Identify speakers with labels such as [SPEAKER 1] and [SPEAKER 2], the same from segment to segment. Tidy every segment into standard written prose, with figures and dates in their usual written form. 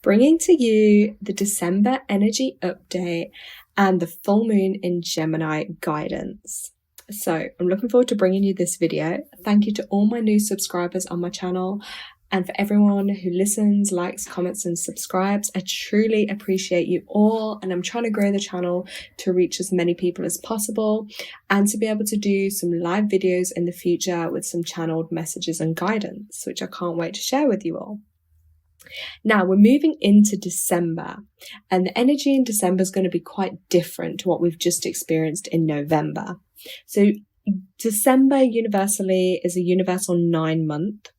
[SPEAKER 1] bringing to you the December energy update and the full moon in Gemini guidance. So I'm looking forward to bringing you this video. Thank you to all my new subscribers on my channel and for everyone who listens, likes, comments and subscribes. I truly appreciate you all, and I'm trying to grow the channel to reach as many people as possible and to be able to do some live videos in the future with some channeled messages and guidance, which I can't wait to share with you all. Now we're moving into December, and the energy in December is going to be quite different to what we've just experienced in November. So December universally is a universal 9-month.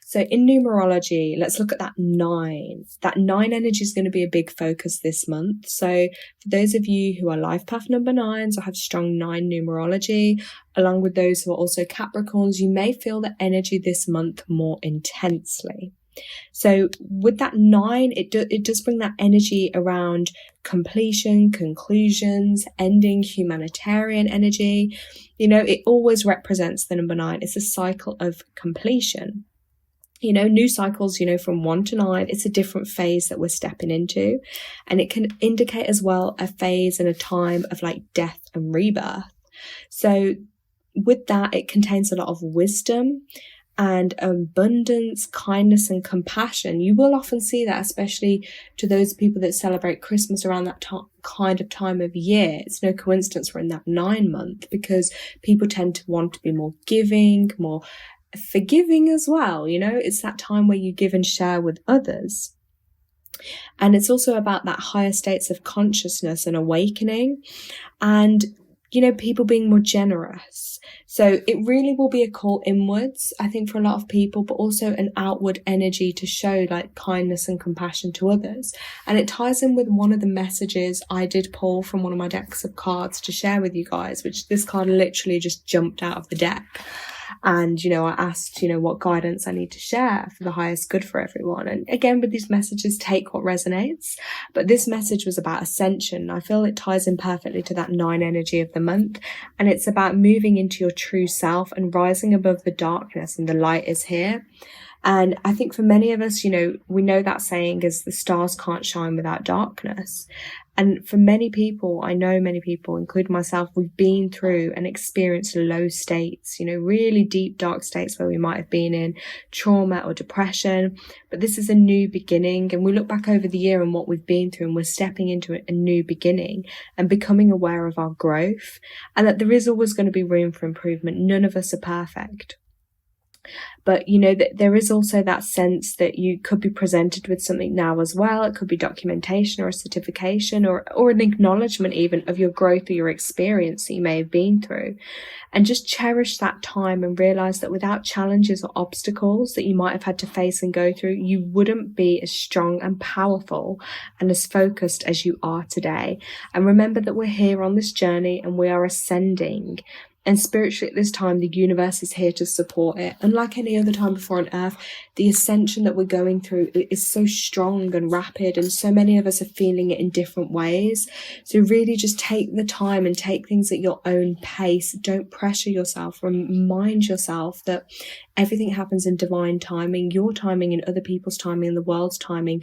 [SPEAKER 1] So in numerology, let's look at that 9. That 9 energy is going to be a big focus this month. So for those of you who are life path number 9s or have strong 9 numerology, along with those who are also Capricorns, you may feel the energy this month more intensely. So with that 9, it does bring that energy around completion, conclusions, ending, humanitarian energy. You know, it always represents the number 9. It's a cycle of completion. You know, new cycles, you know, from 1 to 9, it's a different phase that we're stepping into. And it can indicate as well a phase and a time of like death and rebirth. So with that, it contains a lot of wisdom and abundance, kindness and compassion. You will often see that, especially to those people that celebrate Christmas around that kind of time of year. It's no coincidence we're in that 9 month, because people tend to want to be more giving, more forgiving as well. You know, it's that time where you give and share with others. And it's also about that higher states of consciousness and awakening, and you know, people being more generous. So it really will be a call inwards, I think, for a lot of people, but also an outward energy to show like kindness and compassion to others. And it ties in with one of the messages I did pull from one of my decks of cards to share with you guys, which this card literally just jumped out of the deck. And, you know, I asked, you know, what guidance I need to share for the highest good for everyone. And again, with these messages, take what resonates. But this message was about Ascension. I feel it ties in perfectly to that 9 energy of the month. And it's about moving into your true self and rising above the darkness, and the light is here. And I think for many of us, you know, we know that saying is the stars can't shine without darkness. And for many people, I know many people, including myself, we've been through and experienced low states, you know, really deep, dark states where we might have been in trauma or depression. But this is a new beginning. And we look back over the year and what we've been through, and we're stepping into a new beginning and becoming aware of our growth, and that there is always going to be room for improvement. None of us are perfect. But, you know, that there is also that sense that you could be presented with something now as well. It could be documentation or a certification or an acknowledgement even of your growth or your experience that you may have been through. And just cherish that time and realize that without challenges or obstacles that you might have had to face and go through, you wouldn't be as strong and powerful and as focused as you are today. And remember that we're here on this journey and we are ascending. And spiritually at this time, the universe is here to support it. Unlike any other time before on earth, the ascension that we're going through is so strong and rapid, and so many of us are feeling it in different ways. So really just take the time and take things at your own pace. Don't pressure yourself. Remind yourself that everything happens in divine timing, your timing and other people's timing and the world's timing.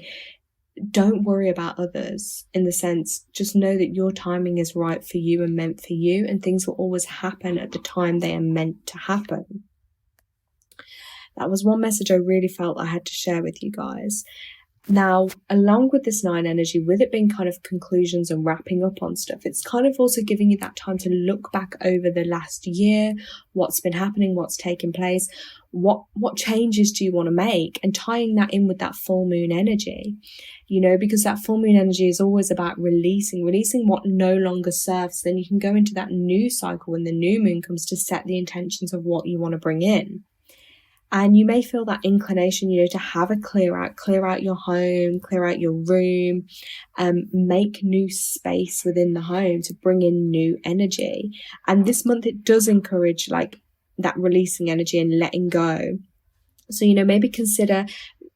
[SPEAKER 1] Don't worry about others, in the sense, just know that your timing is right for you and meant for you, and things will always happen at the time they are meant to happen. That was one message I really felt I had to share with you guys. Now, along with this 9 energy, with it being kind of conclusions and wrapping up on stuff, it's kind of also giving you that time to look back over the last year, what's been happening, what's taken place, what changes do you want to make, and tying that in with that full moon energy, you know, because that full moon energy is always about releasing what no longer serves. Then you can go into that new cycle when the new moon comes to set the intentions of what you want to bring in. And you may feel that inclination, you know, to have a clear out your home, clear out your room, make new space within the home to bring in new energy. And this month it does encourage like that releasing energy and letting go. So, you know, maybe consider,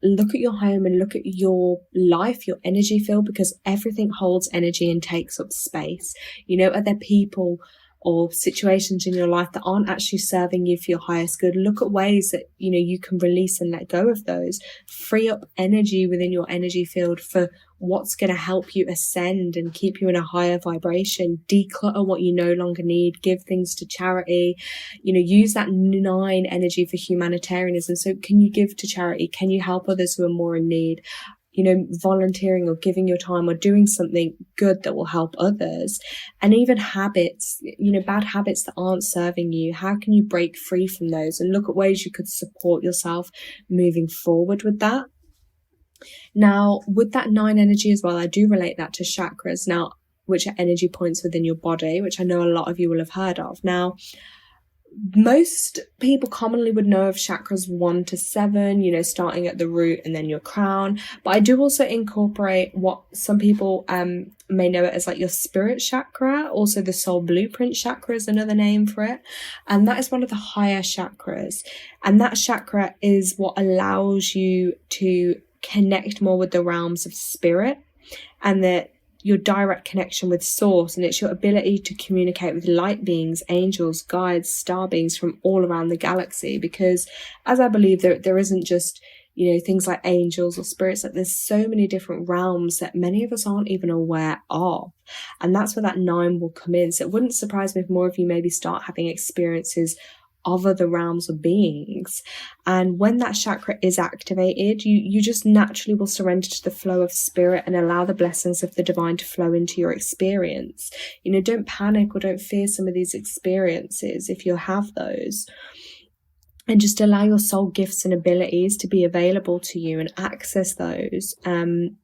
[SPEAKER 1] look at your home and look at your life, your energy field, because everything holds energy and takes up space. You know, are there people or situations in your life that aren't actually serving you for your highest good. Look at ways that, you know, you can release and let go of those. Free up energy within your energy field for what's going to help you ascend and keep you in a higher vibration. Declutter what you no longer need. Give things to charity. You know, use that 9 energy for humanitarianism. So can you give to charity? Can you help others who are more in need? You know, volunteering or giving your time or doing something good that will help others. And even habits, you know, bad habits that aren't serving you. How can you break free from those and look at ways you could support yourself moving forward with that? Now, with that 9 energy as well, I do relate that to chakras now, which are energy points within your body, which I know a lot of you will have heard of. Now, most people commonly would know of chakras 1 to 7, you know, starting at the root and then your crown. But I do also incorporate what some people may know it as like your spirit chakra. Also, the soul blueprint chakra is another name for it. And that is one of the higher chakras. And that chakra is what allows you to connect more with the realms of spirit and that your direct connection with source, and it's your ability to communicate with light beings, angels, guides, star beings from all around the galaxy. Because as I believe there isn't just, you know, things like angels or spirits, like there's so many different realms that many of us aren't even aware of. And that's where that 9 will come in. So it wouldn't surprise me if more of you maybe start having experiences of other realms of beings. And when that chakra is activated, you just naturally will surrender to the flow of spirit and allow the blessings of the divine to flow into your experience. You know, don't panic or don't fear some of these experiences if you have those. And just allow your soul gifts and abilities to be available to you and access those. And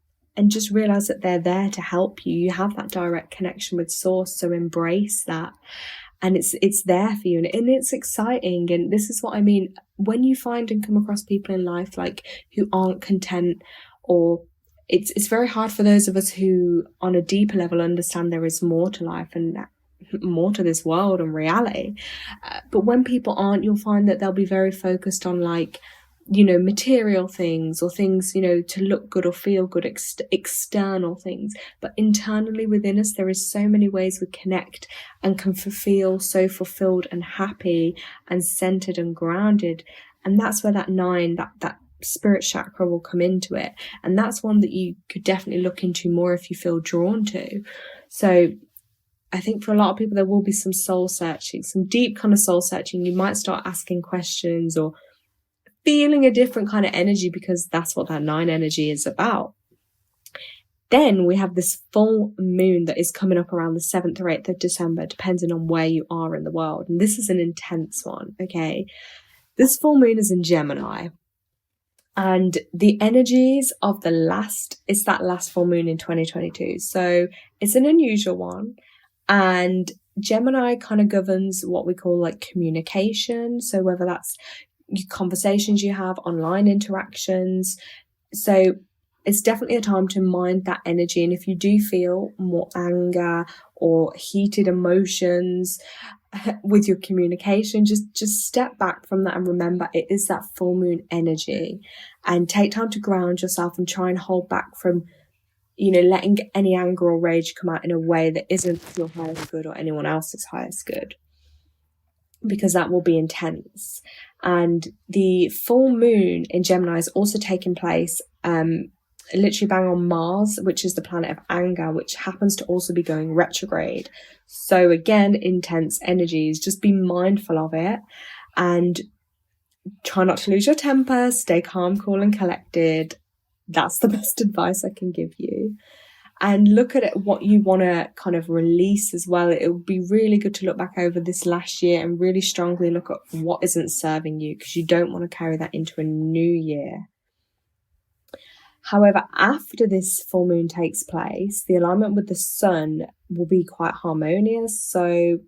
[SPEAKER 1] just realize that they're there to help you. You have that direct connection with source, so embrace that. And it's there for you, and it's exciting. And this is what I mean when you find and come across people in life like who aren't content, or it's very hard for those of us who on a deeper level understand there is more to life and more to this world and reality. But when people aren't, you'll find that they'll be very focused on, like, you know, material things or things, you know, to look good or feel good, external things. But internally within us, there is so many ways we connect and can feel so fulfilled and happy and centered and grounded. And that's where that 9, that spirit chakra will come into it. And that's one that you could definitely look into more if you feel drawn to. So I think for a lot of people, there will be some soul searching, some deep kind of soul searching. You might start asking questions or feeling a different kind of energy, because that's what that 9 energy is about. Then we have this full moon that is coming up around the 7th or 8th of December, depending on where you are in the world. And this is an intense one, okay? This full moon is in Gemini. And the energies of it's that last full moon in 2022. So it's an unusual one. And Gemini kind of governs what we call like communication. So whether that's conversations you have, online interactions. So it's definitely a time to mind that energy. And if you do feel more anger or heated emotions with your communication, just step back from that and remember it is that full moon energy, and take time to ground yourself and try and hold back from, you know, letting any anger or rage come out in a way that isn't your highest good or anyone else's highest good, because that will be intense. And the full moon in Gemini is also taking place literally bang on Mars, which is the planet of anger, which happens to also be going retrograde. So again, intense energies. Just be mindful of it and try not to lose your temper. Stay calm, cool and collected. That's the best advice I can give you. And look at it, what you want to kind of release as well. It would be really good to look back over this last year and really strongly look at what isn't serving you, because you don't want to carry that into a new year. However, after this full moon takes place, the alignment with the sun will be quite harmonious. So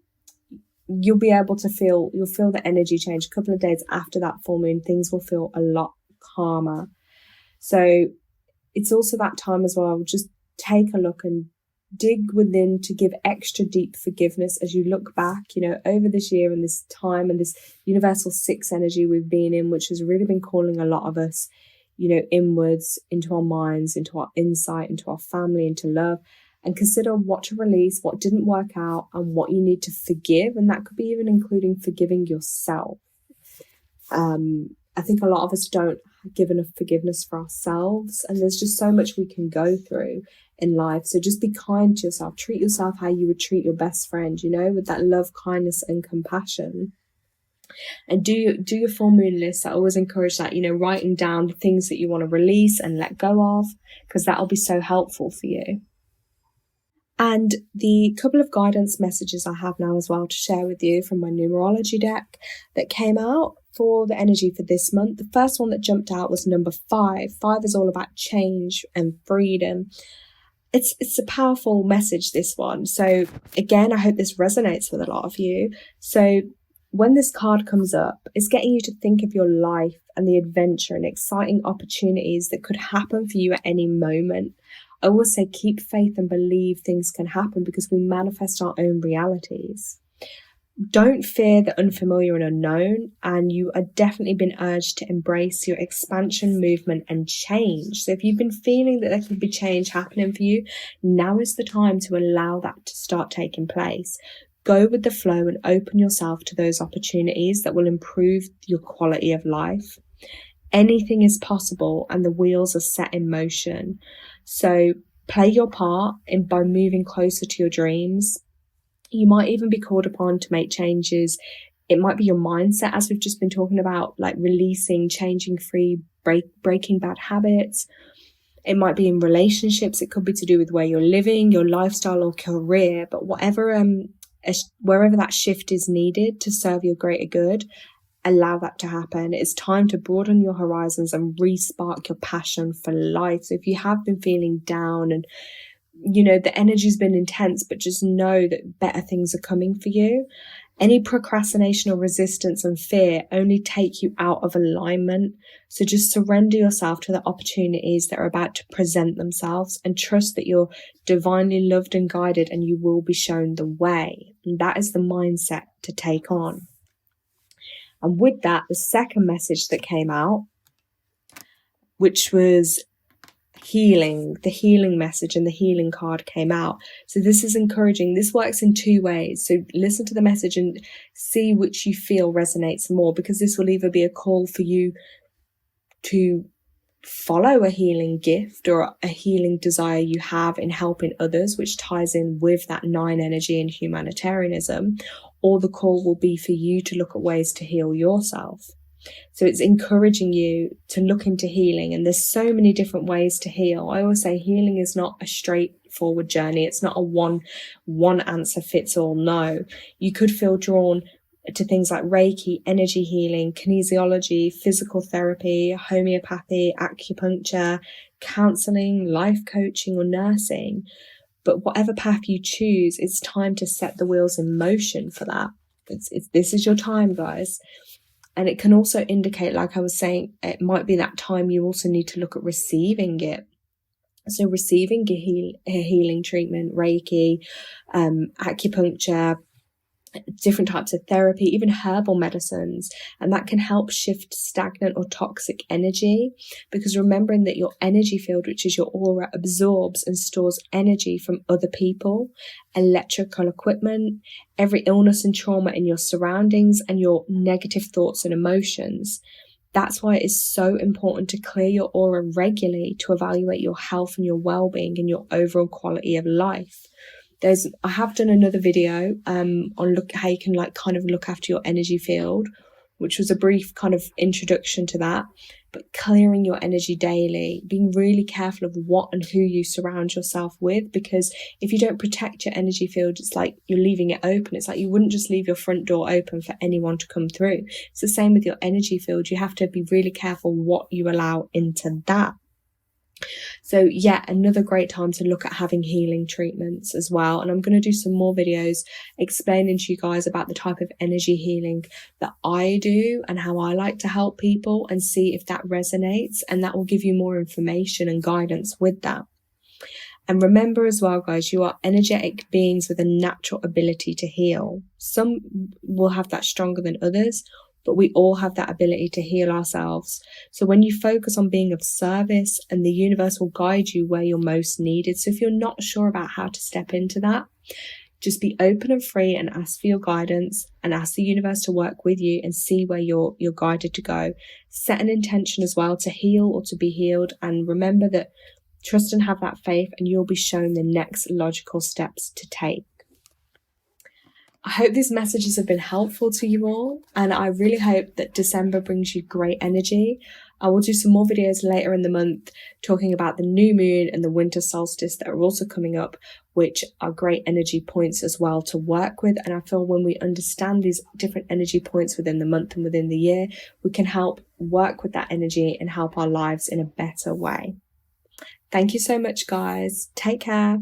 [SPEAKER 1] you'll be able to you'll feel the energy change. A couple of days after that full moon, things will feel a lot calmer. So it's also that time as well, just take a look and dig within to give extra deep forgiveness as you look back, you know, over this year and this time and this universal 6 energy we've been in, which has really been calling a lot of us, you know, inwards into our minds, into our insight, into our family, into love. and consider what to release, what didn't work out, and what you need to forgive. And that could be even including forgiving yourself. I think a lot of us don't give enough forgiveness for ourselves, and there's just so much we can go through in life. So just be kind to yourself. Treat yourself how you would treat your best friend, you know, with that love, kindness, and compassion. And do your full moon list. I always encourage that, you know, writing down the things that you want to release and let go of, because that'll be so helpful for you. And the couple of guidance messages I have now as well to share with you from my numerology deck that came out for the energy for this month. The first one that jumped out was number 5. 5 is all about change and freedom. It's a powerful message, this one. So again, I hope this resonates with a lot of you. So when this card comes up, it's getting you to think of your life and the adventure and exciting opportunities that could happen for you at any moment. I always say keep faith and believe things can happen, because we manifest our own realities. Don't fear the unfamiliar and unknown, and you are definitely been urged to embrace your expansion, movement, and change. So if you've been feeling that there could be change happening for you, now is the time to allow that to start taking place. Go with the flow and open yourself to those opportunities that will improve your quality of life. Anything is possible, and the wheels are set in motion. So play your part by moving closer to your dreams. You might even be called upon to make changes. It might be your mindset, as we've just been talking about, like releasing, changing free, breaking bad habits. It might be in relationships. It could be to do with where you're living, your lifestyle or career. But wherever that shift is needed to serve your greater good, allow that to happen. It's time to broaden your horizons and re-spark your passion for life. So if you have been feeling down and, you know, the energy's been intense, but just know that better things are coming for you. Any procrastination or resistance and fear only take you out of alignment. So just surrender yourself to the opportunities that are about to present themselves, and trust that you're divinely loved and guided, and you will be shown the way. And that is the mindset to take on. And with that, the second message that came out, which was healing, the healing message, and the healing card came out. So this is encouraging. This works in 2 ways. So listen to the message and see which you feel resonates more, because this will either be a call for you to follow a healing gift or a healing desire you have in helping others, which ties in with that 9 energy and humanitarianism, or the call will be for you to look at ways to heal yourself. So it's encouraging you to look into healing, and there's so many different ways to heal. I always say healing is not a straightforward journey. It's not a one answer fits all. No, you could feel drawn to things like Reiki, energy healing, kinesiology, physical therapy, homeopathy, acupuncture, counseling, life coaching, or nursing. But whatever path you choose, it's time to set the wheels in motion for that. This is your time, guys. And it can also indicate, like I was saying, it might be that time you also need to look at receiving it. So receiving a healing treatment, Reiki, acupuncture, different types of therapy, even herbal medicines, and that can help shift stagnant or toxic energy, because remembering that your energy field, which is your aura, absorbs and stores energy from other people, electrical equipment, every illness and trauma in your surroundings, and your negative thoughts and emotions. That's why it is so important to clear your aura regularly to evaluate your health and your well-being and your overall quality of life. I have done another video on how you can kind of look after your energy field, which was a brief kind of introduction to that. But clearing your energy daily, being really careful of what and who you surround yourself with, because if you don't protect your energy field, it's like you're leaving it open. It's like you wouldn't just leave your front door open for anyone to come through. It's the same with your energy field. You have to be really careful what you allow into that. So yeah, another great time to look at having healing treatments as well. And I'm going to do some more videos explaining to you guys about the type of energy healing that I do and how I like to help people, and see if that resonates, and that will give you more information and guidance with that. And remember as well, guys, you are energetic beings with a natural ability to heal. Some will have that stronger than others. but we all have that ability to heal ourselves. So when you focus on being of service, and the universe will guide you where you're most needed. So if you're not sure about how to step into that, just be open and free and ask for your guidance, and ask the universe to work with you and see where you're guided to go. Set an intention as well to heal or to be healed, and remember that trust and have that faith, and you'll be shown the next logical steps to take. I hope these messages have been helpful to you all, and I really hope that December brings you great energy. I will do some more videos later in the month talking about the new moon and the winter solstice that are also coming up, which are great energy points as well to work with. And I feel when we understand these different energy points within the month and within the year, we can help work with that energy and help our lives in a better way. Thank you so much, guys. Take care.